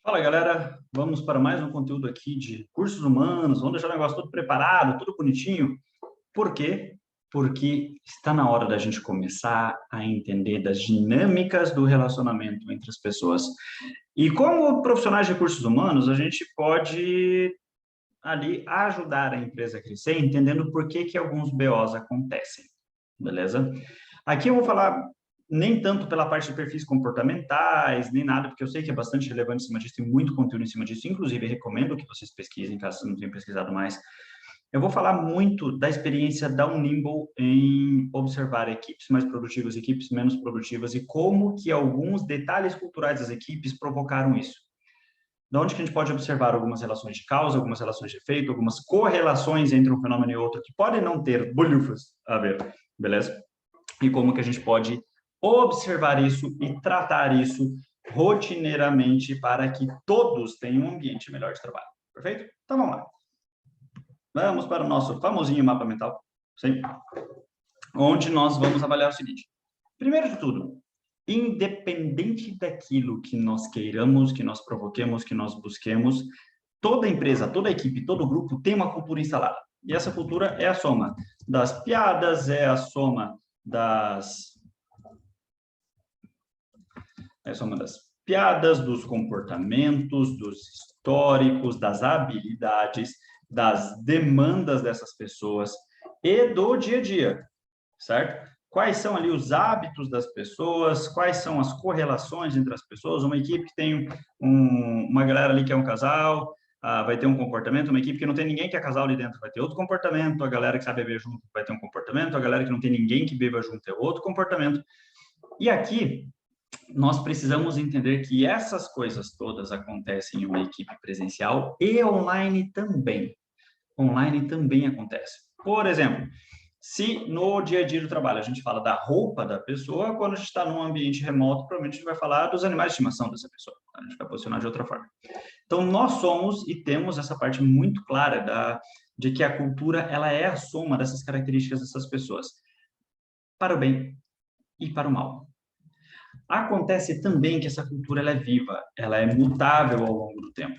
Fala, galera. Vamos para mais um conteúdo aqui de recursos humanos. Vamos deixar o negócio todo preparado, tudo bonitinho. Por quê? Porque está na hora da gente começar a entender das dinâmicas do relacionamento entre as pessoas. E como profissionais de recursos humanos, a gente pode ali ajudar a empresa a crescer, entendendo por que que alguns BOs acontecem. Beleza? Aqui eu vou falar nem tanto pela parte de perfis comportamentais, nem nada, porque eu sei que é bastante relevante em cima disso, tem muito conteúdo em cima disso, inclusive recomendo que vocês pesquisem, caso vocês não tenham pesquisado mais. Eu vou falar muito da experiência da Unimble em observar equipes mais produtivas, equipes menos produtivas e como que alguns detalhes culturais das equipes provocaram isso. De onde que a gente pode observar algumas relações de causa, algumas relações de efeito, algumas correlações entre um fenômeno e outro que podem não ter bolhufas a ver, beleza? E como que a gente pode observar isso e tratar isso rotineiramente para que todos tenham um ambiente melhor de trabalho. Perfeito? Então vamos lá. Vamos para o nosso famosinho mapa mental, sim? Onde nós vamos avaliar o seguinte. Primeiro de tudo, independente daquilo que nós queiramos, que nós provoquemos, que nós busquemos, toda empresa, toda equipe, todo grupo tem uma cultura instalada. E essa cultura é a soma das piadas, é a soma das dos comportamentos, dos históricos, das habilidades, das demandas dessas pessoas e do dia a dia, certo? Quais são ali os hábitos das pessoas, quais são as correlações entre as pessoas. Uma equipe que tem uma galera ali que é um casal, vai ter um comportamento, uma equipe que não tem ninguém que é casal ali dentro vai ter outro comportamento, a galera que sabe beber junto vai ter um comportamento, a galera que não tem ninguém que beba junto é outro comportamento. E aqui, nós precisamos entender que essas coisas todas acontecem em uma equipe presencial e online também. Online também acontece. Por exemplo, se no dia a dia do trabalho a gente fala da roupa da pessoa, quando a gente está num ambiente remoto, provavelmente a gente vai falar dos animais de estimação dessa pessoa. A gente vai posicionar de outra forma. Então, nós somos e temos essa parte muito clara de que a cultura ela é a soma dessas características dessas pessoas, para o bem e para o mal. Acontece também que essa cultura ela é viva, ela é mutável ao longo do tempo.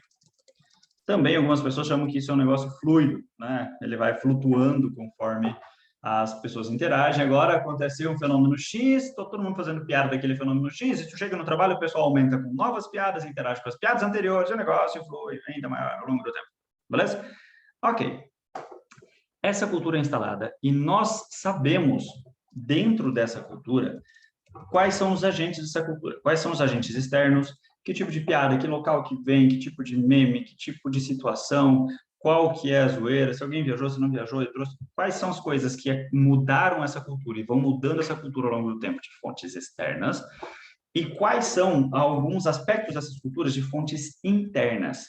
Também algumas pessoas chamam que isso é um negócio fluido, né? Ele vai flutuando conforme as pessoas interagem. Agora aconteceu um fenômeno X, está todo mundo fazendo piada daquele fenômeno X, e tu chega no trabalho, o pessoal aumenta com novas piadas, interage com as piadas anteriores, e o negócio flui ainda mais ao longo do tempo. Beleza? Ok. Essa cultura é instalada e nós sabemos, dentro dessa cultura, quais são os agentes dessa cultura, quais são os agentes externos, que tipo de piada, que local que vem, que tipo de meme, que tipo de situação, qual que é a zoeira, se alguém viajou, se não viajou, quais são as coisas que mudaram essa cultura e vão mudando essa cultura ao longo do tempo de fontes externas, e quais são alguns aspectos dessas culturas de fontes internas.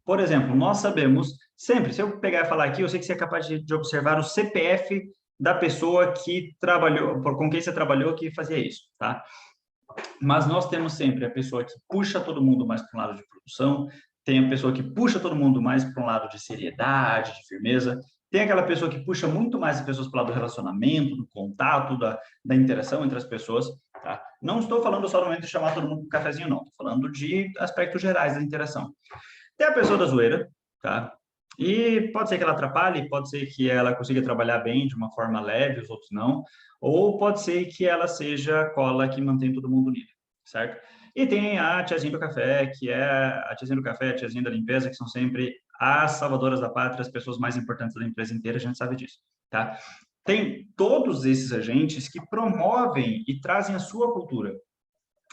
Por exemplo, nós sabemos sempre, se eu pegar e falar aqui, eu sei que você é capaz de observar o CPF da pessoa que trabalhou, com quem você trabalhou, que fazia isso, tá? Mas nós temos sempre a pessoa que puxa todo mundo mais para um lado de produção, tem a pessoa que puxa todo mundo mais para um lado de seriedade, de firmeza, tem aquela pessoa que puxa muito mais as pessoas para o lado do relacionamento, do contato, da interação entre as pessoas, tá? Não estou falando só no momento de chamar todo mundo para um cafezinho, não. Estou falando de aspectos gerais da interação. Tem a pessoa da zoeira, tá? E pode ser que ela atrapalhe, pode ser que ela consiga trabalhar bem de uma forma leve, os outros não, ou pode ser que ela seja a cola que mantém todo mundo unido, certo? E tem a tiazinha do café, que é a tiazinha do café, a tiazinha da limpeza, que são sempre as salvadoras da pátria, as pessoas mais importantes da empresa inteira, a gente sabe disso, tá? Tem todos esses agentes que promovem e trazem a sua cultura.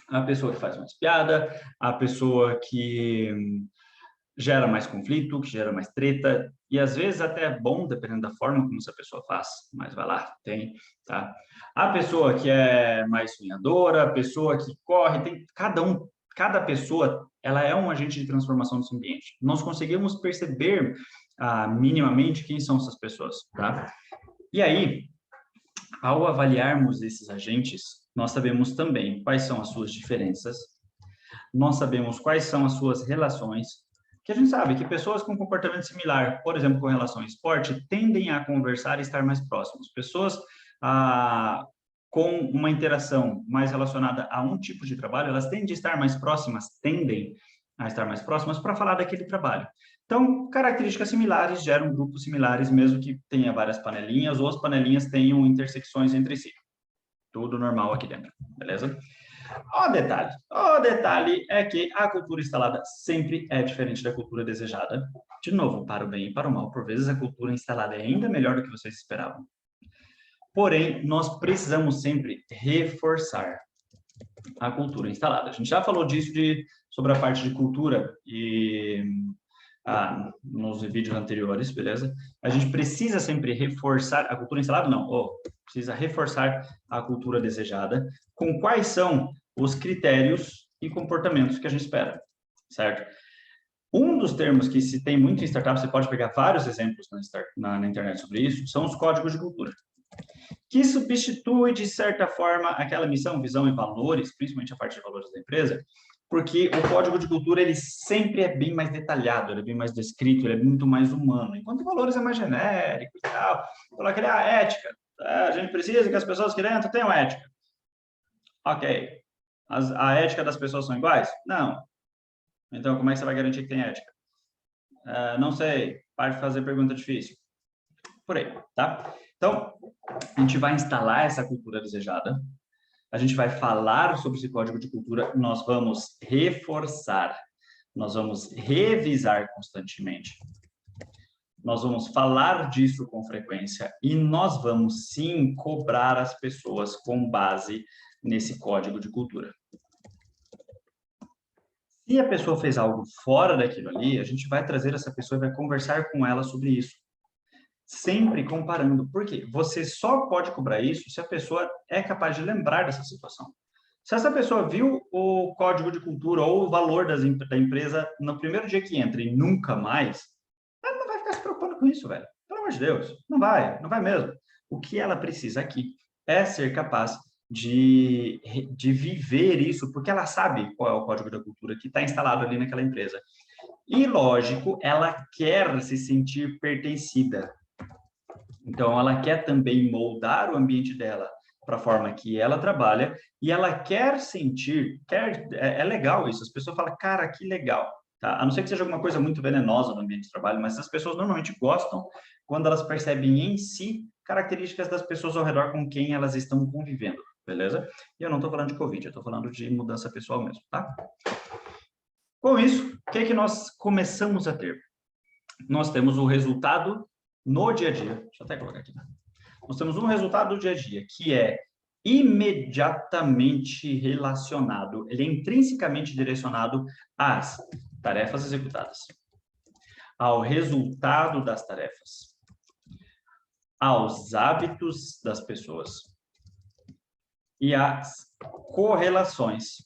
A pessoa que faz mais piada, a pessoa que gera mais conflito, que gera mais treta, e às vezes até é bom, dependendo da forma como essa pessoa faz, mas vai lá, tem, tá? A pessoa que é mais sonhadora, a pessoa que corre, tem cada pessoa, ela é um agente de transformação desse ambiente. Nós conseguimos perceber minimamente quem são essas pessoas, tá? E aí, ao avaliarmos esses agentes, nós sabemos também quais são as suas diferenças, nós sabemos quais são as suas relações, que a gente sabe que pessoas com comportamento similar, por exemplo, com relação ao esporte, tendem a conversar e estar mais próximos. Pessoas com uma interação mais relacionada a um tipo de trabalho, elas tendem a estar mais próximas, tendem a estar mais próximas para falar daquele trabalho. Então, características similares geram grupos similares, mesmo que tenha várias panelinhas, ou as panelinhas tenham intersecções entre si. Tudo normal aqui dentro, beleza? O detalhe é que a cultura instalada sempre é diferente da cultura desejada. De novo, para o bem e para o mal, por vezes a cultura instalada é ainda melhor do que vocês esperavam. Porém, nós precisamos sempre reforçar a cultura instalada. A gente já falou disso sobre a parte de cultura nos vídeos anteriores, beleza? A gente precisa sempre reforçar a cultura instalada? Não, precisa reforçar a cultura desejada. Com quais são os critérios e comportamentos que a gente espera, certo? Um dos termos que se tem muito em startup, você pode pegar vários exemplos na internet sobre isso, são os códigos de cultura, que substitui, de certa forma, aquela missão, visão e valores, principalmente a parte de valores da empresa, porque o código de cultura, ele sempre é bem mais detalhado, ele é bem mais descrito, ele é muito mais humano, enquanto valores é mais genérico e tal. Coloca ali a ética. A gente precisa que as pessoas que dentro tenham ética. Ok. A ética das pessoas são iguais? Não. Então, como é que você vai garantir que tem ética? Não sei. Pare de fazer pergunta difícil. Por aí, tá? Então, a gente vai instalar essa cultura desejada, a gente vai falar sobre esse código de cultura, nós vamos reforçar, nós vamos revisar constantemente, nós vamos falar disso com frequência e nós vamos, sim, cobrar as pessoas com base nesse código de cultura. Se a pessoa fez algo fora daquilo ali, a gente vai trazer essa pessoa e vai conversar com ela sobre isso. Sempre comparando. Por quê? Você só pode cobrar isso se a pessoa é capaz de lembrar dessa situação. Se essa pessoa viu o código de cultura ou o valor da empresa no primeiro dia que entra e nunca mais, ela não vai ficar se preocupando com isso, velho. Pelo amor de Deus. Não vai mesmo. O que ela precisa aqui é ser capaz de viver isso, porque ela sabe qual é o código da cultura que está instalado ali naquela empresa. E, lógico, ela quer se sentir pertencida. Então, ela quer também moldar o ambiente dela para a forma que ela trabalha e ela quer sentir, é legal isso, as pessoas falam, cara, que legal, tá? A não ser que seja alguma coisa muito venenosa no ambiente de trabalho, mas as pessoas normalmente gostam quando elas percebem em si características das pessoas ao redor com quem elas estão convivendo, beleza? E eu não estou falando de Covid, eu estou falando de mudança pessoal mesmo, tá? Com isso, o que é que nós começamos a ter? Nós temos o resultado no dia a dia. Deixa eu até colocar aqui. Nós temos um resultado do dia a dia que é imediatamente relacionado, ele é intrinsecamente direcionado às tarefas executadas, ao resultado das tarefas, aos hábitos das pessoas e às correlações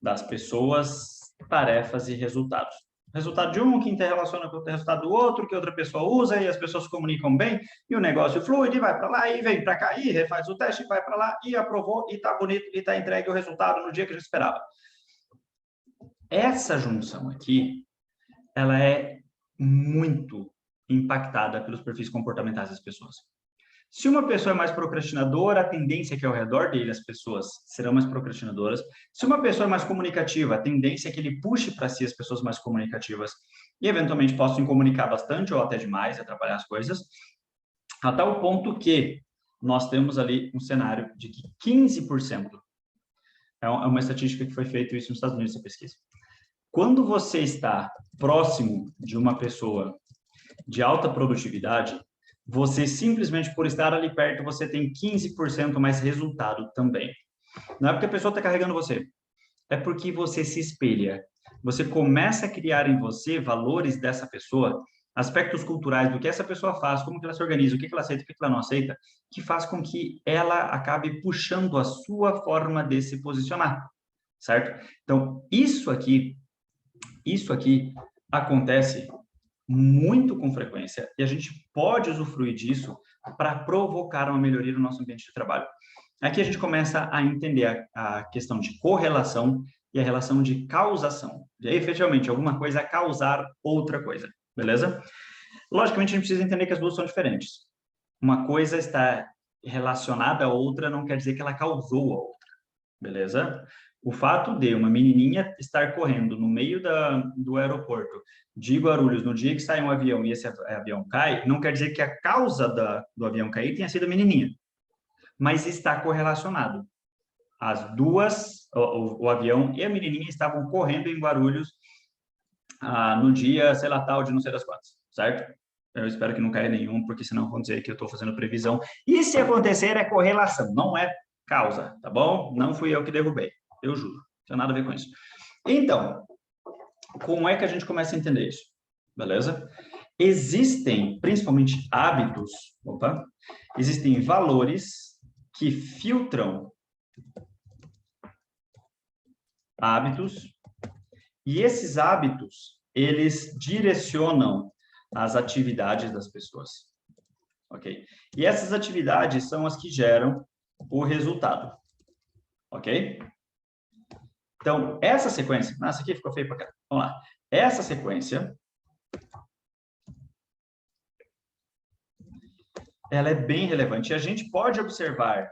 das pessoas, tarefas e resultados. Resultado de um que interrelaciona com o resultado do outro, que outra pessoa usa e as pessoas se comunicam bem, e o negócio flui, e vai para lá, e vem para cá, e refaz o teste, e vai para lá, e aprovou, e está bonito, e está entregue o resultado no dia que a gente esperava. Essa junção aqui, ela é muito impactada pelos perfis comportamentais das pessoas. Se uma pessoa é mais procrastinadora, a tendência é que ao redor dele as pessoas serão mais procrastinadoras. Se uma pessoa é mais comunicativa, a tendência é que ele puxe para si as pessoas mais comunicativas e, eventualmente, possam comunicar bastante ou até demais, atrapalhar as coisas, a tal ponto que nós temos ali um cenário de que 15%, é uma estatística que foi feita isso nos Estados Unidos, essa pesquisa. Quando você está próximo de uma pessoa de alta produtividade, você simplesmente por estar ali perto, você tem 15% mais resultado também. Não é porque a pessoa está carregando você, é porque você se espelha. Você começa a criar em você valores dessa pessoa, aspectos culturais do que essa pessoa faz, como que ela se organiza, o que ela aceita, o que ela não aceita, que faz com que ela acabe puxando a sua forma de se posicionar, certo? Então, isso aqui acontece muito com frequência e a gente pode usufruir disso para provocar uma melhoria no nosso ambiente de trabalho. Aqui a gente começa a entender a questão de correlação e a relação de causação. E aí, efetivamente, alguma coisa causar outra coisa, beleza? Logicamente, a gente precisa entender que as duas são diferentes. Uma coisa está relacionada à outra não quer dizer que ela causou a outra, beleza? O fato de uma menininha estar correndo no meio do aeroporto de Guarulhos no dia que sai um avião e esse avião cai, não quer dizer que a causa do avião cair tenha sido a menininha, mas está correlacionado. As duas, o avião e a menininha estavam correndo em Guarulhos no dia, sei lá, tal, de não sei das quantas, certo? Eu espero que não caia nenhum, porque senão vão dizer que eu estou fazendo previsão. E se acontecer, é correlação, não é causa, tá bom? Não fui eu que derrubei, eu juro. Não tem nada a ver com isso. Então, como é que a gente começa a entender isso? Beleza? Existem, principalmente hábitos, existem valores que filtram hábitos, e esses hábitos, eles direcionam as atividades das pessoas, ok? E essas atividades são as que geram o resultado, ok? Então, essa sequência... Nossa, aqui ficou feio para cá. Vamos lá. Essa sequência, ela é bem relevante. E a gente pode observar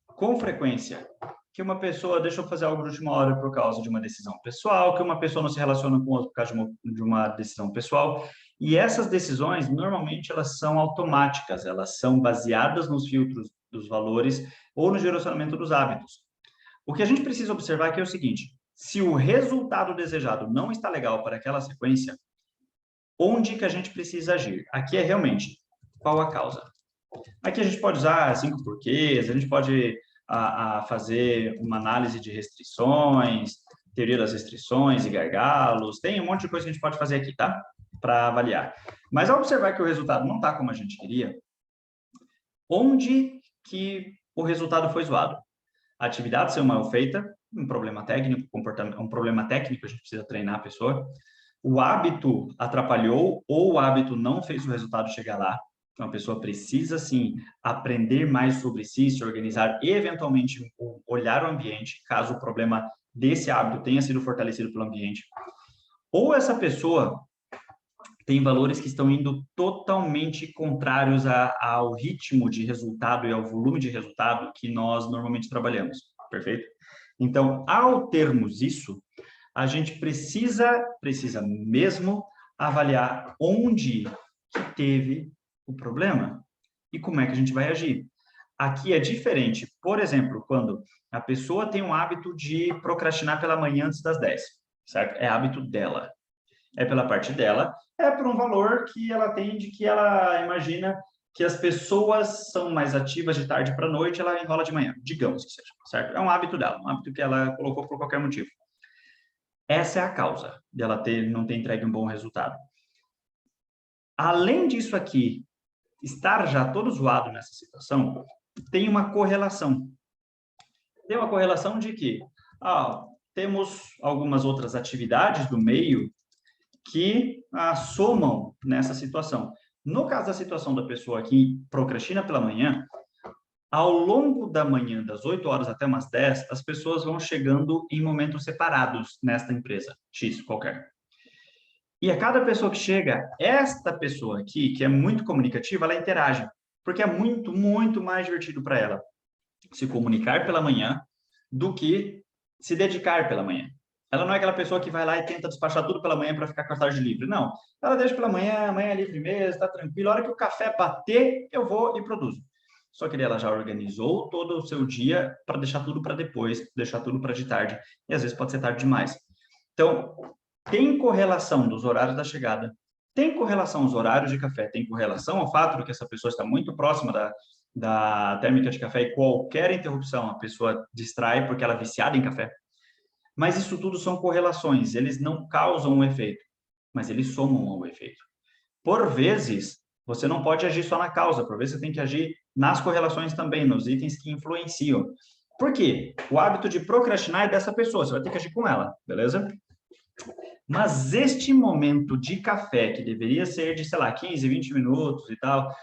com frequência que uma pessoa deixou fazer algo de última hora por causa de uma decisão pessoal, que uma pessoa não se relaciona com outra por causa de uma decisão pessoal. E essas decisões, normalmente, elas são automáticas, elas são baseadas nos filtros dos valores ou no direcionamento dos hábitos. O que a gente precisa observar aqui é o seguinte: se o resultado desejado não está legal para aquela sequência, onde que a gente precisa agir? Aqui é realmente qual a causa. Aqui a gente pode usar 5 porquês, a gente pode fazer uma análise de restrições, teoria das restrições e gargalos, tem um monte de coisa que a gente pode fazer aqui, tá? Para avaliar. Mas ao observar que o resultado não está como a gente queria, onde que o resultado foi zoado? A atividade ser mal feita, um problema técnico, um problema técnico, a gente precisa treinar a pessoa. O hábito atrapalhou ou o hábito não fez o resultado chegar lá. Então, a pessoa precisa, sim, aprender mais sobre si, se organizar e, eventualmente, olhar o ambiente, caso o problema desse hábito tenha sido fortalecido pelo ambiente. Ou essa pessoa tem valores que estão indo totalmente contrários ao ritmo de resultado e ao volume de resultado que nós normalmente trabalhamos, perfeito? Então, ao termos isso, a gente precisa mesmo avaliar onde que teve o problema e como é que a gente vai agir. Aqui é diferente, por exemplo, quando a pessoa tem um hábito de procrastinar pela manhã antes das 10, certo? É hábito dela. É pela parte dela, é por um valor que ela tem de que ela imagina que as pessoas são mais ativas de tarde para noite, ela enrola de manhã, digamos que seja, certo? É um hábito dela, um hábito que ela colocou por qualquer motivo. Essa é a causa dela não ter entregue um bom resultado. Além disso aqui, estar já todo zoado nessa situação, tem uma correlação. Tem uma correlação de que temos algumas outras atividades do meio que somam nessa situação. No caso da situação da pessoa que procrastina pela manhã, ao longo da manhã, das 8 horas até umas 10, as pessoas vão chegando em momentos separados nesta empresa, X, qualquer. E a cada pessoa que chega, esta pessoa aqui, que é muito comunicativa, ela interage, porque é muito, muito mais divertido para ela se comunicar pela manhã do que se dedicar pela manhã. Ela não é aquela pessoa que vai lá e tenta despachar tudo pela manhã para ficar com a tarde livre. Não. Ela deixa pela manhã, amanhã é livre mesmo, está tranquilo. A hora que o café bater, eu vou e produzo. Só que ela já organizou todo o seu dia para deixar tudo para depois, deixar tudo para de tarde. E às vezes pode ser tarde demais. Então, tem correlação dos horários da chegada, tem correlação aos horários de café, tem correlação ao fato de que essa pessoa está muito próxima da térmica de café e qualquer interrupção a pessoa distrai porque ela é viciada em café. Mas isso tudo são correlações, eles não causam um efeito, mas eles somam ao efeito. Por vezes, você não pode agir só na causa, por vezes você tem que agir nas correlações também, nos itens que influenciam. Por quê? O hábito de procrastinar é dessa pessoa, você vai ter que agir com ela, beleza? Mas este momento de café, que deveria ser de, sei lá, 15, 20 minutos e tal,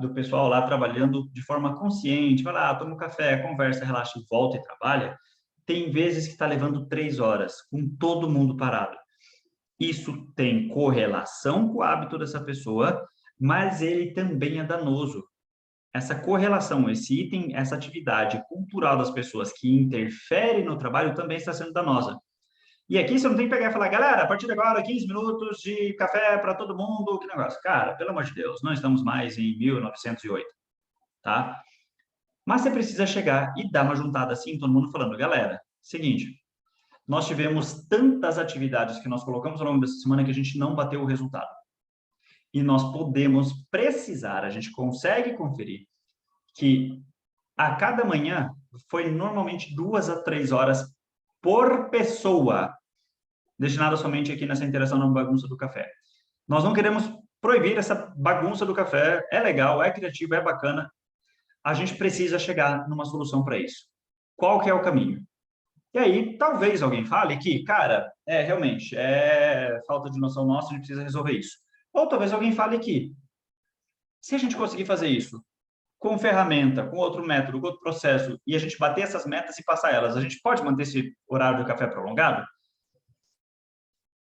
do pessoal lá trabalhando de forma consciente, vai lá, toma um café, conversa, relaxa, volta e trabalha, tem vezes que está levando 3 horas, com todo mundo parado. Isso tem correlação com o hábito dessa pessoa, mas ele também é danoso. essa correlação, esse item, essa atividade cultural das pessoas que interfere no trabalho também está sendo danosa. E aqui você não tem que pegar e falar, galera, a partir de agora, 15 minutos de café para todo mundo, que negócio. Cara, pelo amor de Deus, não estamos mais em 1908, tá? Mas você precisa chegar e dar uma juntada assim, todo mundo falando, galera, seguinte, nós tivemos tantas atividades que nós colocamos ao longo dessa semana que a gente não bateu o resultado. E nós podemos precisar, a gente consegue conferir que a cada manhã foi normalmente 2 a 3 horas por pessoa, destinada somente aqui nessa interação na bagunça do café. Nós não queremos proibir essa bagunça do café, é legal, é criativo, é bacana. A gente precisa chegar numa solução para isso. Qual que é o caminho? E aí, talvez alguém fale que, cara, realmente, é falta de noção nossa, a gente precisa resolver isso. Ou talvez alguém fale que, se a gente conseguir fazer isso com ferramenta, com outro método, com outro processo, e a gente bater essas metas e passar elas, a gente pode manter esse horário do café prolongado?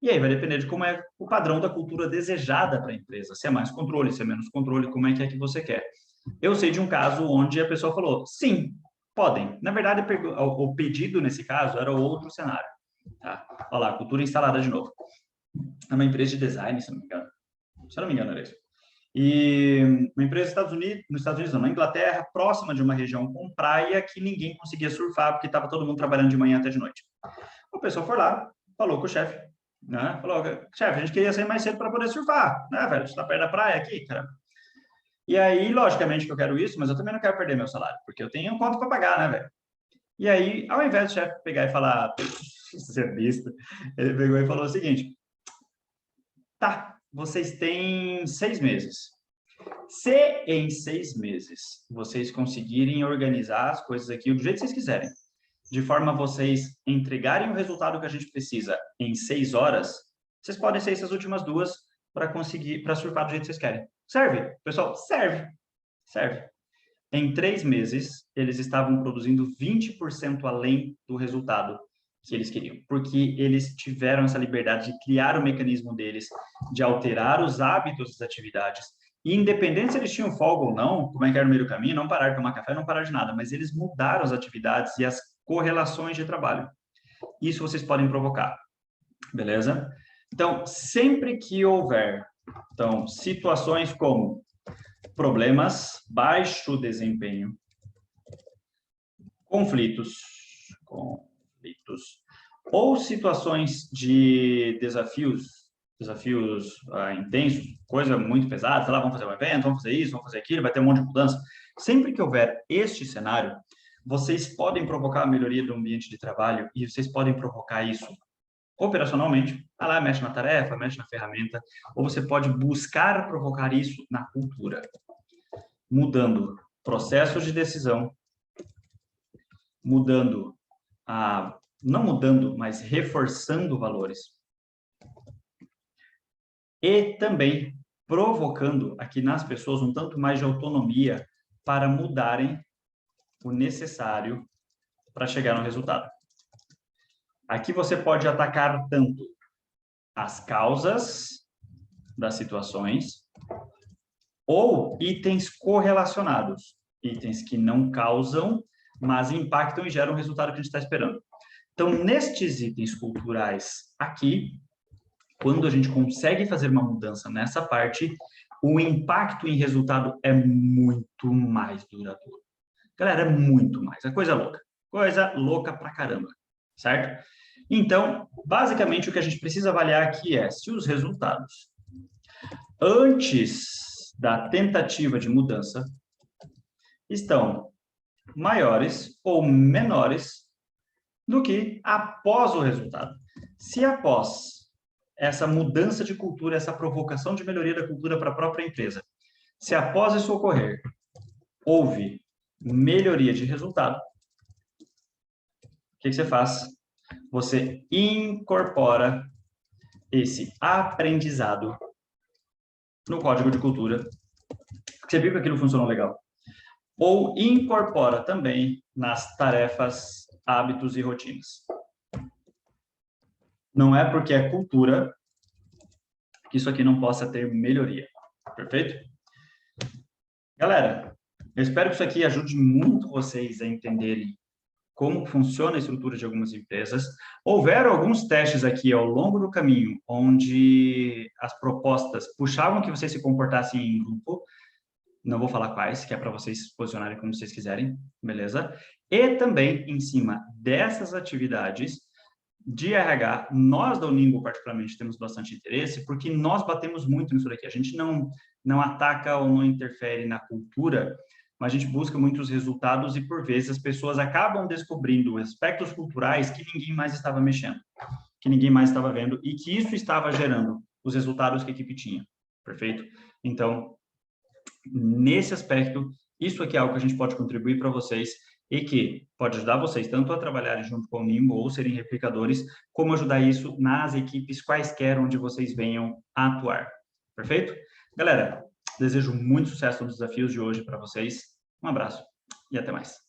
E aí vai depender de como é o padrão da cultura desejada para a empresa. Se é mais controle, se é menos controle, como é que você quer. Eu sei de um caso onde a pessoa falou, sim, podem. Na verdade, o pedido nesse caso era outro cenário. Tá? Olha lá, cultura instalada de novo. É uma empresa de design, se não me engano. Se eu não me engano, era isso. E uma empresa nos Estados Unidos, não, na Inglaterra, próxima de uma região com praia que ninguém conseguia surfar porque estava todo mundo trabalhando de manhã até de noite. A pessoa foi lá, falou com o chefe, né? Falou, chefe, a gente queria sair mais cedo para poder surfar, né, velho? Você está perto da praia aqui, cara. E aí, logicamente que eu quero isso, mas eu também não quero perder meu salário, porque eu tenho um conta para pagar, né, velho? E aí, ao invés do chefe pegar e falar, serviço, ele pegou e falou o seguinte, tá, vocês têm 6 meses. Se em 6 meses vocês conseguirem organizar as coisas aqui do jeito que vocês quiserem, de forma a vocês entregarem o resultado que a gente precisa em 6 horas, vocês podem ser essas últimas 2 para conseguir, para surfar do jeito que vocês querem. Serve, pessoal? Serve. Serve. Em 3 meses, eles estavam produzindo 20% além do resultado que eles queriam, porque eles tiveram essa liberdade de criar o mecanismo deles, de alterar os hábitos das atividades, e independente se eles tinham folga ou não, como é que era no meio do caminho, não pararam de tomar café, não pararam de nada, mas eles mudaram as atividades e as correlações de trabalho. Isso vocês podem provocar, beleza? Então, sempre que houver situações como problemas, baixo desempenho, conflitos, ou situações de desafios intensos, coisa muito pesada, sei lá, vamos fazer um evento, vamos fazer isso, vamos fazer aquilo, vai ter um monte de mudança. Sempre que houver este cenário, vocês podem provocar a melhoria do ambiente de trabalho e vocês podem provocar isso operacionalmente, lá, mexe na tarefa, mexe na ferramenta, ou você pode buscar provocar isso na cultura, mudando processos de decisão, não mudando, mas reforçando valores. E também provocando aqui nas pessoas um tanto mais de autonomia para mudarem o necessário para chegar no resultado. Aqui você pode atacar tanto as causas das situações ou itens correlacionados, itens que não causam, mas impactam e geram o resultado que a gente está esperando. Então, nestes itens culturais aqui, quando a gente consegue fazer uma mudança nessa parte, o impacto em resultado é muito mais duradouro. Galera, é muito mais. É coisa louca. Coisa louca pra caramba, certo? Então, basicamente, o que a gente precisa avaliar aqui é se os resultados antes da tentativa de mudança estão maiores ou menores do que após o resultado. Se após essa mudança de cultura, essa provocação de melhoria da cultura para a própria empresa, se após isso ocorrer, houve melhoria de resultado, o que você faz? Você incorpora esse aprendizado no código de cultura. Você viu que aquilo funcionou legal. Ou incorpora também nas tarefas, hábitos e rotinas. Não é porque é cultura que isso aqui não possa ter melhoria. Perfeito? Galera, Eu espero que isso aqui ajude muito vocês a entenderem como funciona a estrutura de algumas empresas. Houveram alguns testes aqui ao longo do caminho, onde as propostas puxavam que vocês se comportassem em grupo. Não vou falar quais, que é para vocês se posicionarem como vocês quiserem, beleza? E também, em cima dessas atividades de RH, nós da Unimbo, particularmente, temos bastante interesse, porque nós batemos muito nisso daqui. A gente não ataca ou não interfere na cultura, mas a gente busca muitos resultados e, por vezes, as pessoas acabam descobrindo aspectos culturais que ninguém mais estava mexendo, que ninguém mais estava vendo, e que isso estava gerando os resultados que a equipe tinha. Perfeito? Então, nesse aspecto, isso aqui é algo que a gente pode contribuir para vocês e que pode ajudar vocês tanto a trabalharem junto com o Nimbo ou serem replicadores, como ajudar isso nas equipes quaisquer onde vocês venham a atuar. Perfeito? Galera, desejo muito sucesso nos desafios de hoje para vocês. Um abraço e até mais.